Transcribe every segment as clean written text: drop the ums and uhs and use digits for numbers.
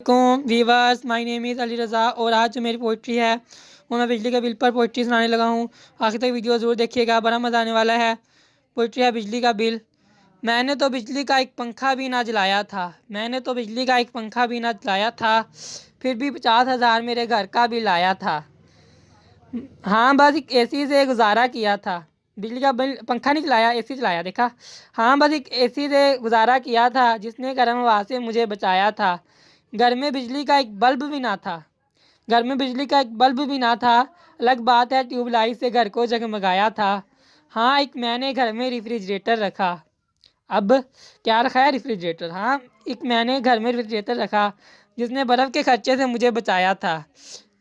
Viewers, my name is Ali Raza और आज जो मेरी पोइट्री है वो मैं बिजली के बिल पर पोइट्री सुनाने लगा हूँ। आखिर तक वीडियो ज़रूर देखिएगा, बड़ा मज़ा आने वाला है। पोइट्री है बिजली का बिल। मैंने तो बिजली का एक पंखा भी ना जलाया था, मैंने तो बिजली का एक पंखा भी ना जलाया था, फिर भी 50,000 मेरे घर का बिल आया था। हाँ, बस एक एसी से गुजारा किया था। बिजली का बिल, पंखा नहीं चलाया, एसी चलाया, देखा। हाँ, बस एक एसी से गुजारा किया था जिसने गर्म हवा से मुझे बचाया था। घर में बिजली का एक बल्ब भी ना था, घर में बिजली का एक बल्ब भी ना था। अलग बात है ट्यूबलाइट से घर को जगमगाया था। हाँ, एक मैंने घर में रेफ्रिजरेटर रखा। अब क्या रखा है? रेफ्रिजरेटर। हाँ, एक मैंने घर में रेफ्रिजरेटर रखा जिसने बर्फ़ के खर्चे से मुझे बचाया था।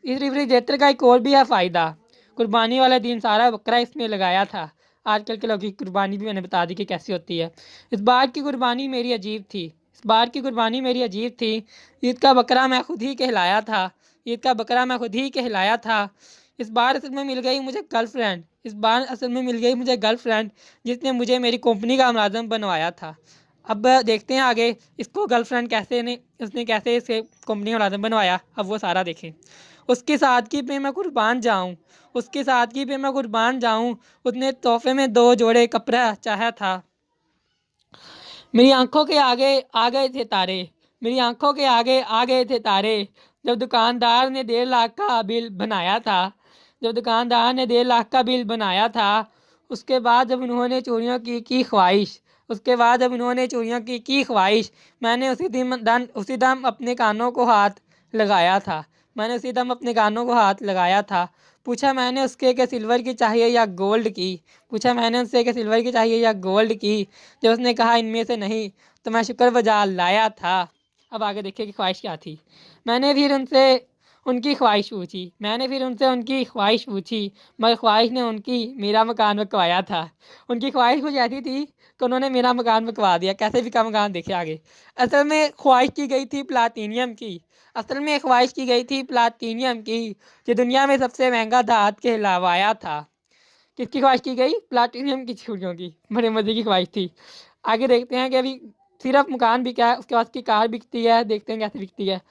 इस रेफ्रिजरेटर का एक और भी है फ़ायदा। कुर्बानी वाले दिन सारा बकरा इसमें लगाया था। आजकल के लोगों की कुर्बानी भी मैंने बता दी कि कैसी होती है। इस बार की कुर्बानी मेरी अजीब थी, इस बार की कुर्बानी मेरी अजीब थी। ईद का बकरा मैं खुद ही कहलाया था, ईद का बकरा मैं खुद ही कहलाया था। इस बार असल में मिल गई मुझे गर्लफ्रेंड, इस बार असल में मिल गई मुझे गर्लफ्रेंड जिसने मुझे मेरी कंपनी का मुलाजिम बनवाया था। अब देखते हैं आगे इसको गर्लफ्रेंड कैसे ने उसने कैसे इसे कंपनी का मुलाजिम बनवाया, अब वो सारा देखें। उसकी सादगी पे मैं कुर्बान जाऊं, उसकी सादगी पे मैं कुर्बान जाऊं, उसने तोहफे में 2 जोड़े कपड़ा चाहा था। मेरी आंखों के आगे आ गए थे तारे, मेरी आंखों के आगे आ गए थे तारे, जब दुकानदार ने 1.5 लाख का बिल बनाया था, जब दुकानदार ने 1.5 लाख का बिल बनाया था। उसके बाद जब उन्होंने चोरियों की ख्वाहिश, उसके बाद जब उन्होंने चोरियों की ख्वाहिश, मैंने उसी दम अपने कानों को हाथ लगाया था, मैंने उसी दम अपने कानों को हाथ लगाया था। पूछा मैंने उसके कि सिल्वर की चाहिए या गोल्ड की, पूछा मैंने उससे कि सिल्वर की चाहिए या गोल्ड की। जब उसने कहा इनमें से नहीं, तो मैं शुक्र बजा लाया था। अब आगे देखिए कि ख्वाहिश क्या थी। मैंने फिर उनसे उनकी ख्वाहिश पूछी, मैंने फिर उनसे उनकी ख्वाहिश पूछी, मगर ख्वाहिश ने उनकी मेरा मकान बकवाया था। उनकी ख्वाहिश कुछ ऐसी थी कि उन्होंने मेरा मकान बकवा दिया। कैसे भी का मकान देखे आगे। असल में ख्वाहिश की गई थी प्लाटीनियम की, असल में ख्वाहिश की गई थी प्लाटीनियम की, जो दुनिया में सबसे महंगा धात कहलावाया था। किसकी ख्वाहिश की गई? प्लाटीनियम की चूड़ियों की। बड़े मज़े की ख्वाहिश थी। आगे देखते हैं कि अभी सिर्फ मकान बिका है, उसके बाद उसकी कार बिकती है, देखते हैं कैसे बिकती है।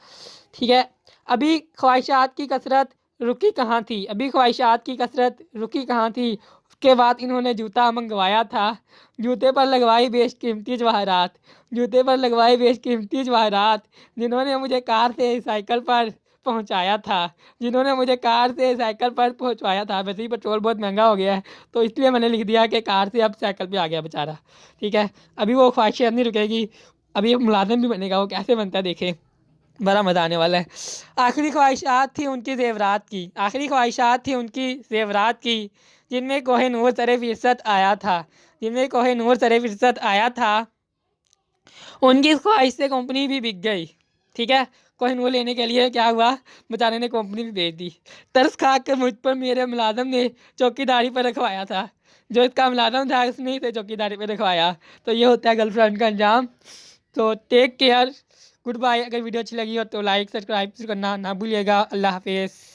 ठीक है, अभी ख्वाहिशात की कसरत रुकी कहाँ थी, अभी ख्वाहिशात की कसरत रुकी कहाँ थी। उसके बाद इन्होंने जूता मंगवाया था, जूते पर लगवाई बेशकीमती जवाहरात, जूते पर लगवाई बेशकीमती जवाहरात, जिन्होंने मुझे कार से साइकिल पर पहुंचाया था, जिन्होंने मुझे कार से साइकिल पर पहुंचवाया था। वैसे ही पेट्रोल बहुत महंगा हो गया है, तो इसलिए मैंने लिख दिया कि कार से अब साइकिल पे आ गया बेचारा। ठीक है, अभी वो ख्वाहिशें नहीं रुकेगी, अभी एक मुलाजिम भी बनेगा। वो कैसे बनता है देखें, बड़ा मज़ा आने वाला है। आखिरी ख्वाहिशात थी उनकी ज़ेवरात की, आखिरी ख्वाहिशात थी उनकी ज़ेवरात की, जिनमें कोहिनूर सरे फ़िरसत आया था, जिनमें कोहिनूर सरे फ़िरसत आया था। उनकी इस ख्वाहिश से कंपनी भी बिक गई। ठीक है, कोहिनूर लेने के लिए क्या हुआ, बेचारे ने कंपनी भी बेच दी। तरस खा कर मुझ पर मेरे मुलाजिम ने चौकीदारी पर रखवाया था, जो इसका मुलाजिम था उसने इसे चौकीदारी पर रखवाया। तो ये होता है गर्लफ्रेंड का अंजाम। तो टेक केयर, गुड बाय। अगर वीडियो अच्छी लगी हो तो लाइक सब्सक्राइब करना ना भूलिएगा। अल्लाह हाफिज़।